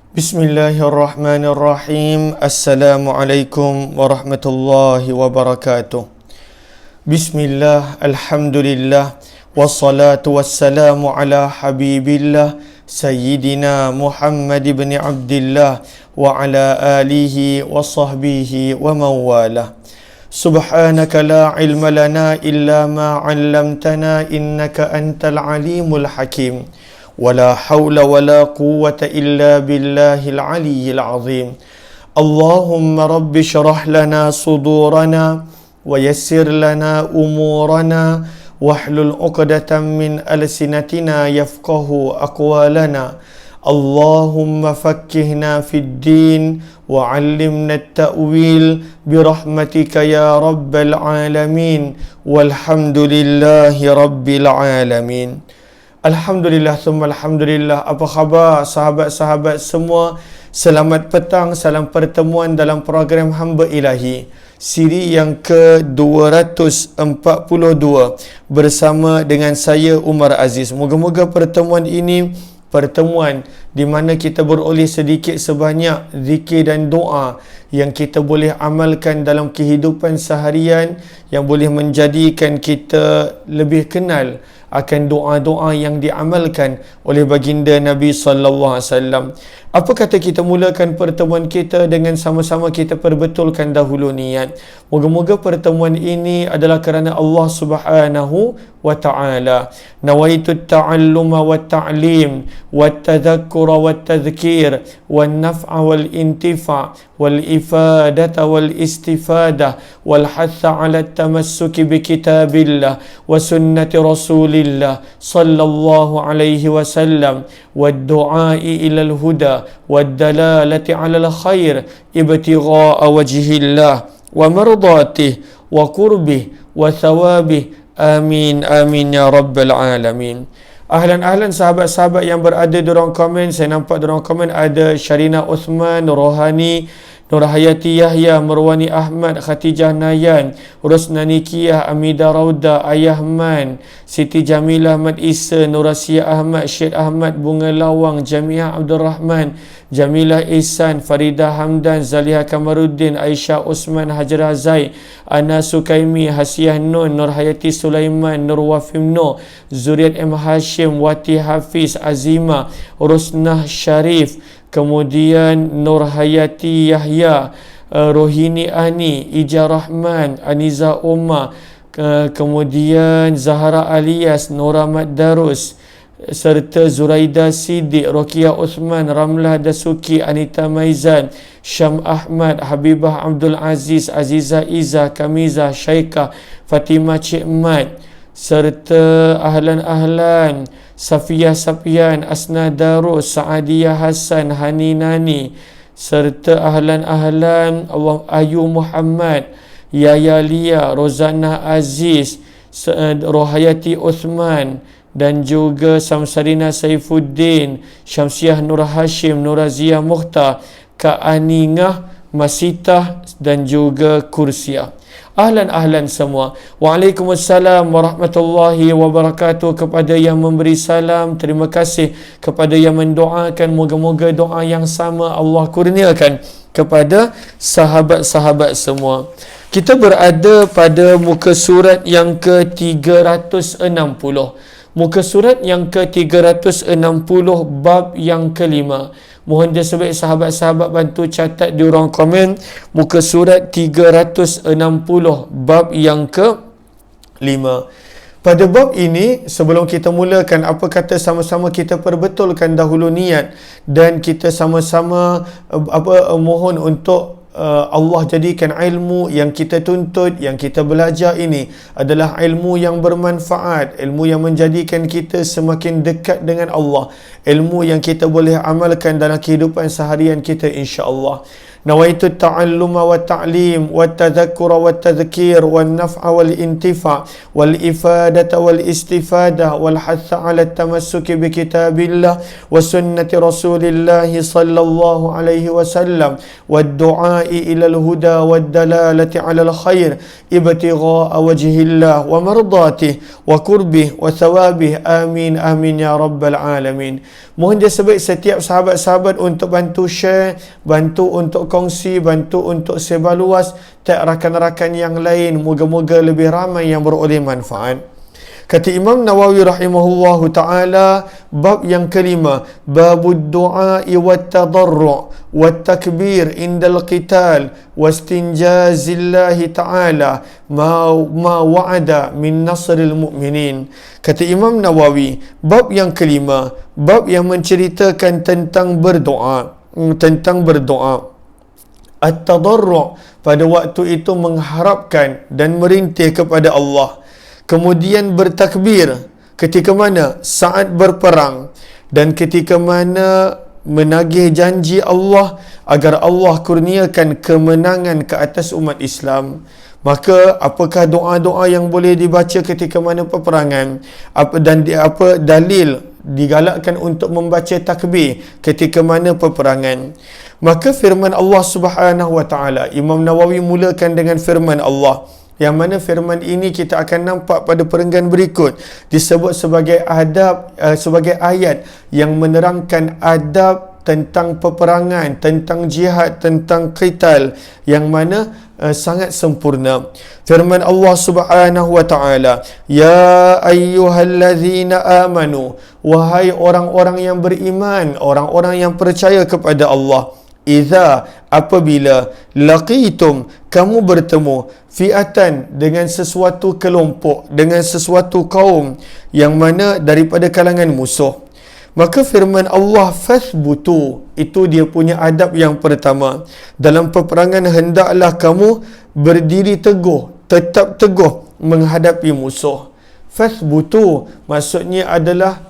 Bismillahirrahmanirrahim. Assalamualaikum warahmatullahi wabarakatuh. Bismillah, alhamdulillah, wassalatu wassalamu ala habibillah Sayyidina Muhammad ibn Abdillah wa ala alihi wa sahbihi wa mawalah. Subhanaka la ilma lana illa ma 'allamtana innaka antal alimul hakim. ولا حول ولا قوة إلا بالله العلي العظيم. اللهم رب اشرح لنا صدورنا ويسر لنا أمورنا واحلل عقدة من ألسنتنا يفقه أقوالنا. اللهم فقهنا في الدين وعلمنا التأويل برحمتك يا رب العالمين والحمد لله رب العالمين. Alhamdulillah, summa alhamdulillah. Apa khabar sahabat-sahabat semua? Selamat petang, salam pertemuan dalam program Hamba Ilahi, siri yang ke-242 bersama dengan saya Umar Aziz. Moga-moga pertemuan ini pertemuan di mana kita beroleh sedikit sebanyak zikir dan doa yang kita boleh amalkan dalam kehidupan seharian, yang boleh menjadikan kita lebih kenal akan doa-doa yang diamalkan oleh baginda Nabi sallallahu alaihi wasallam. Apa kata kita mulakan pertemuan kita dengan sama-sama kita perbetulkan dahulu niat. Moga-moga pertemuan ini adalah kerana Allah Subhanahu wa taala. Nawaitu at-ta'alluma wat-ta'lim wat-tadhakkura wat-tadhkir wan-naf'a wal-intifa' wal-ifadata wal-istifadah wal-hatha 'ala at-tamassuki bi kitabillah wa sunnati rasulillah sallallahu alaihi wasallam wad-du'a'i ila al-huda wad-dalalati 'ala al-khair ibtigha'a wajhillah wa mardatih wa qurbih wa thawabih. Amin amin ya rabbal alamin. Ahlan sahabat-sahabat yang berada di ruang komen. Saya nampak di ruang komen ada Syarina Uthman, Rohani, Nur Hayati Yahya, Marwani Ahmad, Khatijah Nayan, Rosna Nikiyah, Amida Rauda, Ayahman, Siti Jamilah Ahmad Isa, Nur Asia Ahmad, Syed Ahmad Bunga Lawang, Jamiah Abdul Rahman, Jamilah Ihsan, Farida Hamdan, Zaliha Kamaruddin, Aisyah Osman, Hajrah Zai, Ana Sukaimi, Hasiah Nun, Nur Hayati Sulaiman, Nur Wafim Nur, Zuriat M. Hashim, Wati Hafiz, Azima, Rosnah Syarif, kemudian Nur Hayati Yahya, Rohini Ani, Ija Rahman, Aniza Umar, kemudian Zahra Alias, Nur Ahmad Darus, serta Zuraida Siddiq, Rokia Uthman, Ramlah Dasuki, Anita Maizan, Syam Ahmad, Habibah Abdul Aziz, Aziza Iza, Kamiza, Syaikah, Fatimah Cik Mat, serta ahlan-ahlan Safiyah Sapian, Asna Darus, Saadiyah Hasan, Hani Nani, serta ahlan-ahlan Ayu Muhammad, Yaya Lia, Rozana Aziz, Rohayati Uthman, dan juga Samsarina Saifuddin, Syamsiah Nur Hashim, Nurazia Mukhtar, Kak Aningah, Masitah dan juga Kursia. Ahlan semua. Waalaikumsalam warahmatullahi wabarakatuh. Kepada yang memberi salam, terima kasih. Kepada yang mendoakan, moga-moga doa yang sama Allah kurniakan kepada sahabat-sahabat semua. Kita berada pada muka surat yang ke-360. Muka surat yang ke-360, bab yang kelima. Mohon dia sebaik sahabat-sahabat bantu catat di ruang komen. Muka surat 360, bab yang ke-5. Pada bab ini, sebelum kita mulakan, apa kata sama-sama kita perbetulkan dahulu niat, dan kita sama-sama mohon untuk Allah jadikan ilmu yang kita tuntut, yang kita belajar ini adalah ilmu yang bermanfaat, ilmu yang menjadikan kita semakin dekat dengan Allah, ilmu yang kita boleh amalkan dalam kehidupan seharian kita, insya-Allah. nawaitu ta'alluma wa ta'lim wa tadhakkura wa tadhkir wal naf'a wal intifa' wal ifadata wal istifada wal hatha 'ala tamassuki bi kitabillah wa sunnati rasulillah sallallahu alaihi wasallam wad du'a'i ila al huda wad dalalati 'ala al khair ibtigha'a wajhillah wa mardatihi wa qurbih wa thawabih. Amin amin ya rabbal alamin. Mohon dia sebaik setiap sahabat-sahabat untuk bantu share, bantu untuk kongsi, bantu untuk sebar luas tak rakan-rakan yang lain. Moga-moga lebih ramai yang beroleh manfaat. Kata Imam Nawawi rahimahullahu ta'ala, bab yang kelima, babud du'a'i wat tadarru' wat takbir indal qital wastinjazillahi ta'ala ma wa'ada min nasril mu'minin. Kata Imam Nawawi, bab yang kelima, bab yang menceritakan tentang berdoa, at-tadarru', pada waktu itu mengharapkan dan merintih kepada Allah. Kemudian bertakbir ketika mana? Saat berperang, dan ketika mana menagih janji Allah agar Allah kurniakan kemenangan ke atas umat Islam. Maka apakah doa-doa yang boleh dibaca ketika mana peperangan? Apa dalil digalakkan untuk membaca takbir ketika mana peperangan? Maka firman Allah Subhanahu wa taala, Imam Nawawi mulakan dengan firman Allah, yang mana firman ini kita akan nampak pada perenggan berikut disebut sebagai sebagai ayat yang menerangkan adab tentang peperangan, tentang jihad, tentang qital, yang mana sangat sempurna. Firman Allah Subhanahu wa taala, ya ayyuhallazina amanu, wahai orang-orang yang beriman, orang-orang yang percaya kepada Allah, idza, apabila, laqitum, kamu bertemu, fi'atan, dengan sesuatu kelompok, dengan sesuatu kaum yang mana daripada kalangan musuh. Maka firman Allah, fathbutu, itu dia punya adab yang pertama. Dalam peperangan hendaklah kamu berdiri teguh, tetap teguh menghadapi musuh. Fathbutu maksudnya adalah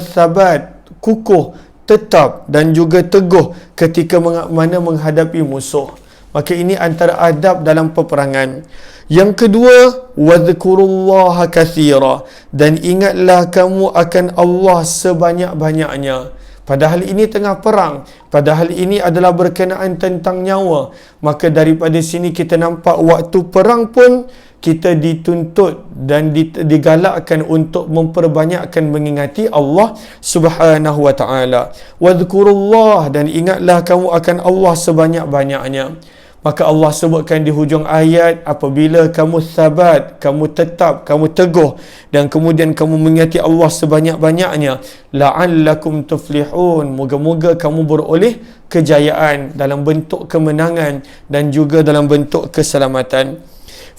sabat, kukuh, tetap dan juga teguh ketika mana menghadapi musuh. Maka ini antara adab dalam peperangan. Yang kedua, wadhkurullaha katsira, dan ingatlah kamu akan Allah sebanyak-banyaknya. Padahal ini tengah perang, padahal ini adalah berkenaan tentang nyawa. Maka daripada sini kita nampak waktu perang pun kita dituntut dan digalakkan untuk memperbanyakkan mengingati Allah Subhanahu wa taala. Wadhkurullah, dan ingatlah kamu akan Allah sebanyak-banyaknya. Maka Allah sebutkan di hujung ayat, apabila kamu sabat, kamu tetap, kamu teguh, dan kemudian kamu mengingati Allah sebanyak-banyaknya, la'allakum tuflihun, moga-moga kamu beroleh kejayaan dalam bentuk kemenangan dan juga dalam bentuk keselamatan.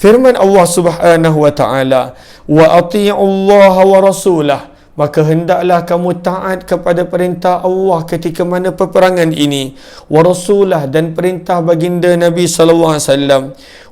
Firman Allah Subhanahu wa taala, wa ati'ullaha wa rasulah, maka hendaklah kamu taat kepada perintah Allah ketika mana peperangan ini, wa rasulah, dan perintah baginda Nabi sallallahu alaihi wasallam,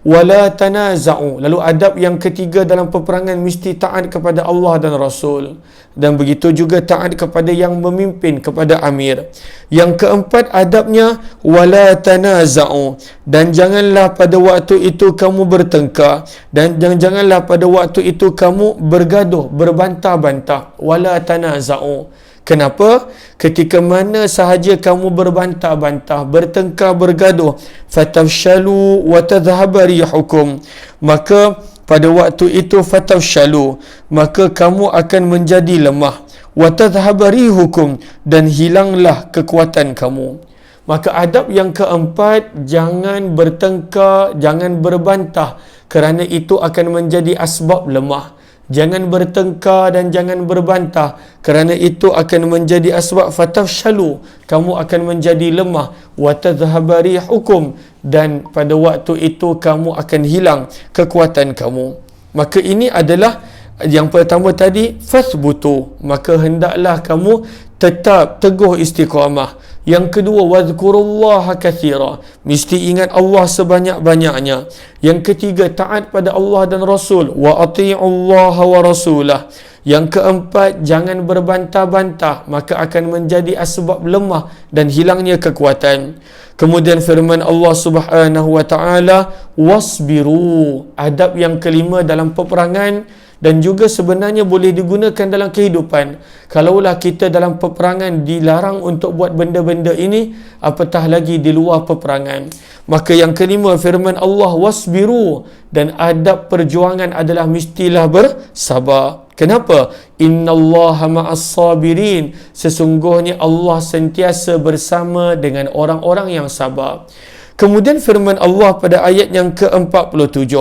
wala tanaza'u. Lalu adab yang ketiga dalam peperangan mesti taat kepada Allah dan Rasul, dan begitu juga taat kepada yang memimpin, kepada amir. Yang keempat adabnya, wala tanaza'u, dan janganlah pada waktu itu kamu bertengkar, dan janganlah pada waktu itu kamu bergaduh, berbantah-bantah. Wala tanaza'u. Kenapa? Ketika mana sahaja kamu berbantah-bantah, bertengkar, bergaduh, fatafshalu wa tadhhaba rihukum, maka pada waktu itu fatafshalu, maka kamu akan menjadi lemah, wa tadhhaba rihukum, dan hilanglah kekuatan kamu. Maka adab yang keempat, jangan bertengkar, jangan berbantah, kerana itu akan menjadi asbab lemah. Jangan bertengkar dan jangan berbantah, kerana itu akan menjadi asbab fatafshalu, kamu akan menjadi lemah, wa tadhhaba rihukum, dan pada waktu itu kamu akan hilang kekuatan kamu. Maka ini adalah yang pertama tadi, fathbutu, maka hendaklah kamu tetap teguh istiqamah. Yang kedua, wadhkurullaha katsira, mesti ingat Allah sebanyak-banyaknya. Yang ketiga, taat pada Allah dan Rasul, wa ati'ullaha wa rasulah. Yang keempat, jangan berbantah-bantah, maka akan menjadi asbab lemah dan hilangnya kekuatan. Kemudian firman Allah Subhanahu wa taala, wasbiru, adab yang kelima dalam peperangan dan juga sebenarnya boleh digunakan dalam kehidupan. Kalaulah kita dalam peperangan dilarang untuk buat benda-benda ini, apatah lagi di luar peperangan. Maka yang kelima firman Allah, wasbiru, dan adab perjuangan adalah mestilah bersabar. Kenapa? Innallaha ma'as sabirin, sesungguhnya Allah sentiasa bersama dengan orang-orang yang sabar. Kemudian firman Allah pada ayat yang ke-47,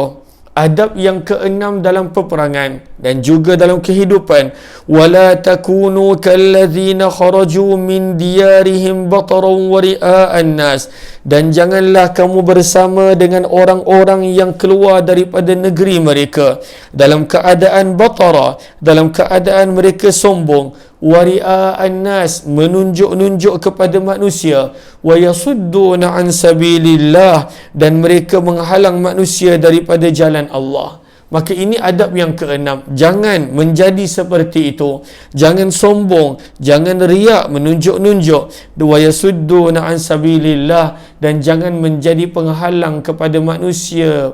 adab yang keenam dalam peperangan dan juga dalam kehidupan, wala takunu kallazina kharaju min diyarihim bataran wa ria'an nas, dan janganlah kamu bersama dengan orang-orang yang keluar daripada negeri mereka dalam keadaan batara, dalam keadaan mereka sombong, wa ria'an nas, menunjuk-nunjuk kepada manusia, wa yasudduna an sabilillah, dan mereka menghalang manusia daripada jalan Allah. Maka ini adab yang keenam. Jangan menjadi seperti itu. Jangan sombong, jangan riak, menunjuk-nunjuk. Wa yasudduna an sabilillah, dan jangan menjadi penghalang kepada manusia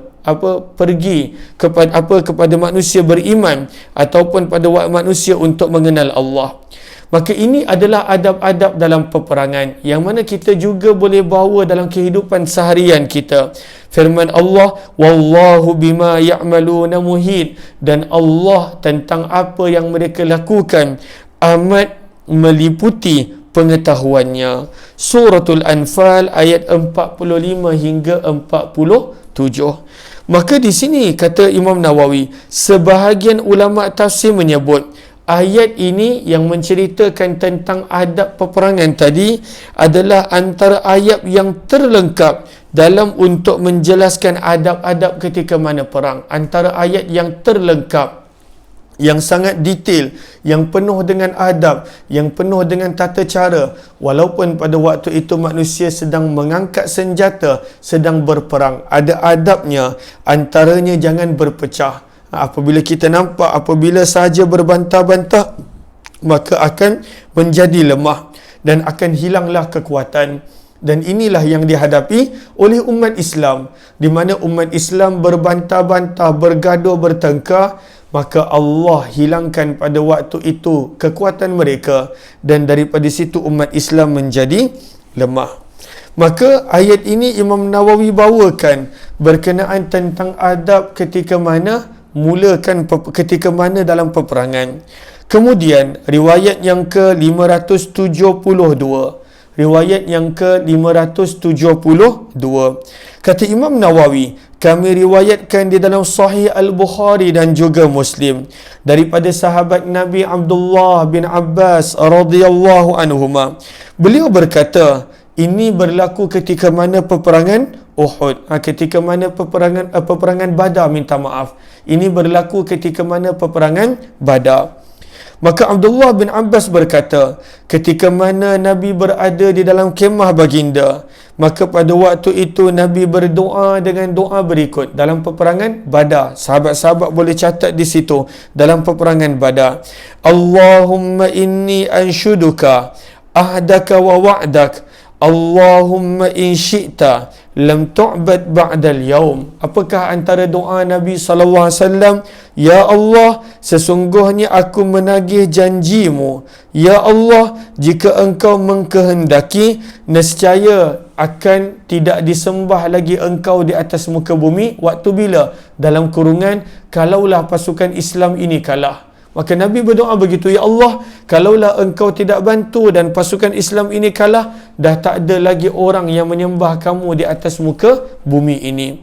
pergi kepada manusia beriman ataupun pada manusia untuk mengenal Allah. Maka ini adalah adab-adab dalam peperangan yang mana kita juga boleh bawa dalam kehidupan seharian kita. Firman Allah, wallahu bima ya'maluna muhit, dan Allah tentang apa yang mereka lakukan amat meliputi pengetahuannya. Suratul Anfal ayat 45 hingga 47. Maka di sini kata Imam Nawawi, sebahagian ulama tafsir menyebut ayat ini yang menceritakan tentang adab peperangan tadi adalah antara ayat yang terlengkap dalam untuk menjelaskan adab-adab ketika mana perang. Antara ayat yang terlengkap, yang sangat detail, yang penuh dengan adab, yang penuh dengan tata cara, walaupun pada waktu itu manusia sedang mengangkat senjata, sedang berperang. Ada adabnya, antaranya jangan berpecah. Apabila kita nampak, apabila sahaja berbantah-bantah, maka akan menjadi lemah dan akan hilanglah kekuatan. Dan inilah yang dihadapi oleh umat Islam, di mana umat Islam berbantah-bantah, bergaduh, bertengkar, maka Allah hilangkan pada waktu itu kekuatan mereka, dan daripada situ umat Islam menjadi lemah. Maka ayat ini Imam Nawawi bawakan berkenaan tentang adab ketika mana dalam peperangan. Kemudian riwayat yang ke-572, riwayat yang ke-572, kata Imam Nawawi, kami riwayatkan di dalam Sahih Al-Bukhari dan juga Muslim daripada sahabat Nabi Abdullah bin Abbas radhiyallahu anhuma. Beliau berkata, ini berlaku ketika mana peperangan Uhud, ketika mana peperangan Badar, minta maaf. Ini berlaku ketika mana peperangan Badar. Maka Abdullah bin Abbas berkata, ketika mana Nabi berada di dalam kemah baginda, maka pada waktu itu Nabi berdoa dengan doa berikut dalam peperangan Badar. Sahabat-sahabat boleh catat di situ dalam peperangan Badar. Allahumma inni anshuduka ahdaka wa wa'dak, Allahumma in syi'ta lam tu'bad ba'dal yaum. Apakah antara doa Nabi SAW? Ya Allah, sesungguhnya aku menagih janjimu. Ya Allah, jika engkau mengkehendaki, nescaya akan tidak disembah lagi engkau di atas muka bumi. Waktu bila? Dalam kurungan, kalaulah pasukan Islam ini kalah. Maka Nabi berdoa begitu, ya Allah, kalaulah engkau tidak bantu dan pasukan Islam ini kalah, dah tak ada lagi orang yang menyembah kamu di atas muka bumi ini.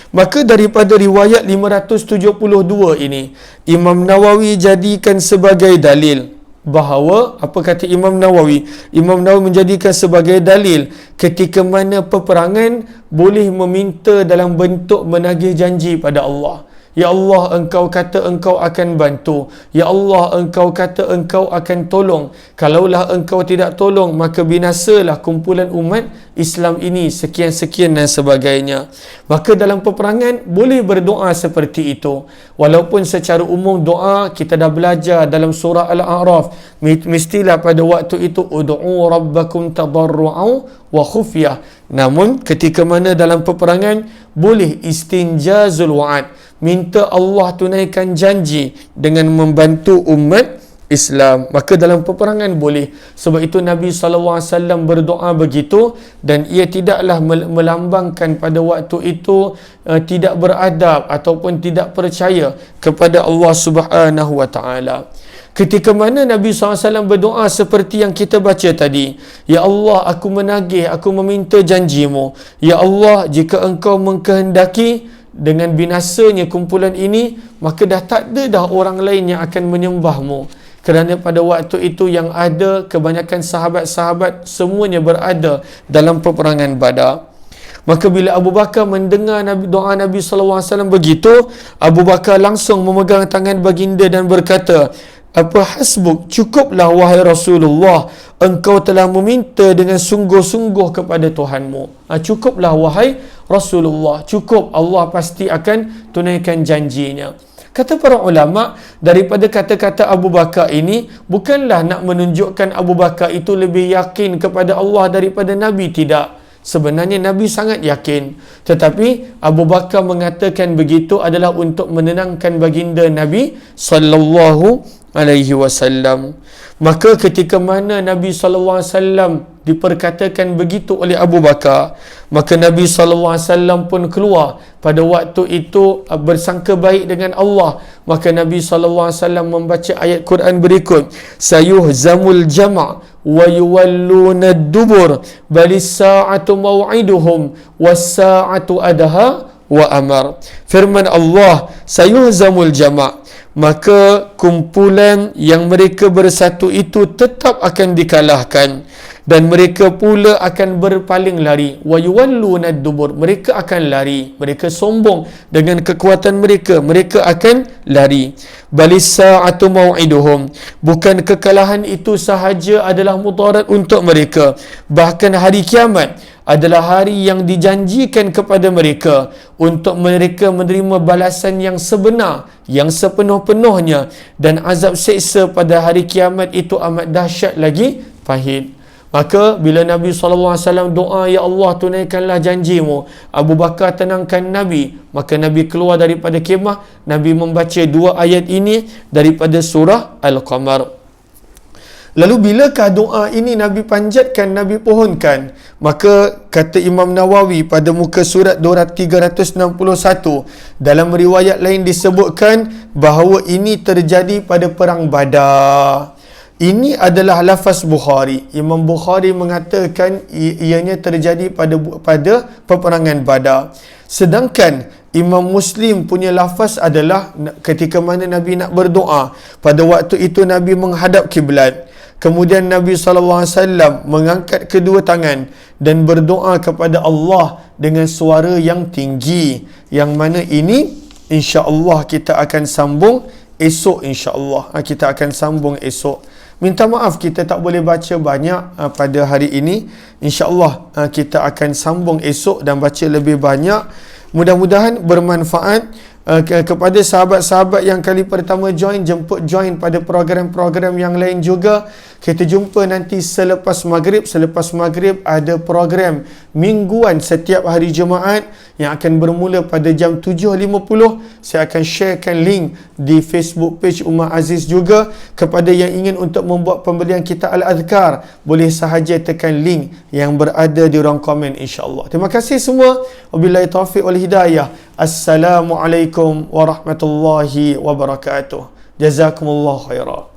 Maka daripada riwayat 572 ini, Imam Nawawi jadikan sebagai dalil bahawa, apa kata Imam Nawawi? Imam Nawawi menjadikan sebagai dalil ketika mana peperangan boleh meminta dalam bentuk menagih janji pada Allah. Ya Allah, Engkau kata Engkau akan bantu. Ya Allah, Engkau kata Engkau akan tolong. Kalaulah Engkau tidak tolong, maka binasalah kumpulan umat Islam ini, sekian-sekian dan sebagainya. Maka dalam peperangan boleh berdoa seperti itu. Walaupun secara umum doa kita dah belajar dalam surah Al-A'raf, mestilah pada waktu itu ud'u rabbakum tadarru'an wa khufyah. Namun ketika mana dalam peperangan boleh istinjazul wa'ad, minta Allah tunaikan janji dengan membantu umat Islam. Maka dalam peperangan boleh. Sebab itu Nabi SAW berdoa begitu, dan ia tidaklah melambangkan pada waktu itu tidak beradab ataupun tidak percaya kepada Allah Subhanahu wa taala. Ketika mana Nabi SAW berdoa seperti yang kita baca tadi, Ya Allah, aku menagih, aku meminta janjimu. Ya Allah, jika Engkau mengkehendaki dengan binasanya kumpulan ini, maka dah tak ada dah orang lain yang akan menyembahmu. Kerana pada waktu itu yang ada, kebanyakan sahabat-sahabat semuanya berada dalam peperangan Badar. Maka bila Abu Bakar mendengar doa Nabi SAW begitu, Abu Bakar langsung memegang tangan baginda dan berkata, apa hasbuk, cukuplah wahai Rasulullah, engkau telah meminta dengan sungguh-sungguh kepada Tuhanmu. Cukuplah wahai Rasulullah, cukup, Allah pasti akan tunaikan janjinya. Kata para ulama, daripada kata-kata Abu Bakar ini, bukanlah nak menunjukkan Abu Bakar itu lebih yakin kepada Allah daripada Nabi, tidak. Sebenarnya Nabi sangat yakin, tetapi Abu Bakar mengatakan begitu adalah untuk menenangkan baginda Nabi sallallahu alaihi wasallam. Maka ketika mana Nabi sallallahu alaihi wasallam diperkatakan begitu oleh Abu Bakar, maka Nabi sallallahu alaihi wasallam pun keluar pada waktu itu bersangka baik dengan Allah. Maka Nabi sallallahu alaihi wasallam membaca ayat Quran berikut, sayuhzamul jama' wa yuwalluna ad-dubur balis sa'atu maw'iduhum was sa'atu adha wa amar. Firman Allah, sayuhzamul jama', maka kumpulan yang mereka bersatu itu tetap akan dikalahkan, dan mereka pula akan berpaling lari. Wa yuwalluna ad-dubur, mereka akan lari, mereka sombong dengan kekuatan mereka, mereka akan lari. Balis sa'atu maw'iduhum, bukan kekalahan itu sahaja adalah mudarat untuk mereka, bahkan hari kiamat adalah hari yang dijanjikan kepada mereka untuk mereka menerima balasan yang sebenar, yang sepenuh-penuhnya, dan azab seksa pada hari kiamat itu amat dahsyat lagi pahit. Maka bila Nabi SAW doa, Ya Allah, tunaikanlah janjimu, Abu Bakar tenangkan Nabi. Maka Nabi keluar daripada kemah, Nabi membaca dua ayat ini daripada surah Al-Qamar. Lalu bilakah doa ini Nabi panjatkan, Nabi pohonkan? Maka kata Imam Nawawi pada muka surat 361, dalam riwayat lain disebutkan bahawa ini terjadi pada perang Badar. Ini adalah lafaz Bukhari. Imam Bukhari mengatakan ianya terjadi pada peperangan Badar. Sedangkan Imam Muslim punya lafaz adalah ketika mana Nabi nak berdoa. Pada waktu itu Nabi menghadap kiblat. Kemudian Nabi SAW mengangkat kedua tangan dan berdoa kepada Allah dengan suara yang tinggi. Yang mana ini insya-Allah kita akan sambung esok, insya-Allah. Kita akan sambung esok. Minta maaf kita tak boleh baca banyak pada hari ini. InsyaAllah kita akan sambung esok dan baca lebih banyak. Mudah-mudahan bermanfaat kepada sahabat-sahabat yang kali pertama join, jemput join pada program-program yang lain juga. Kita jumpa nanti selepas maghrib. Selepas maghrib ada program mingguan setiap hari Jumaat yang akan bermula pada jam 7.50. Saya akan sharekan link di Facebook page Umar Aziz juga. Kepada yang ingin untuk membuat pembelian kitab Al-Adhkar, boleh sahaja tekan link yang berada di ruang komen, insya-Allah. Terima kasih semua. Wabillahi taufiq wal hidayah. Assalamualaikum warahmatullahi wabarakatuh. Jazakumullah khairan.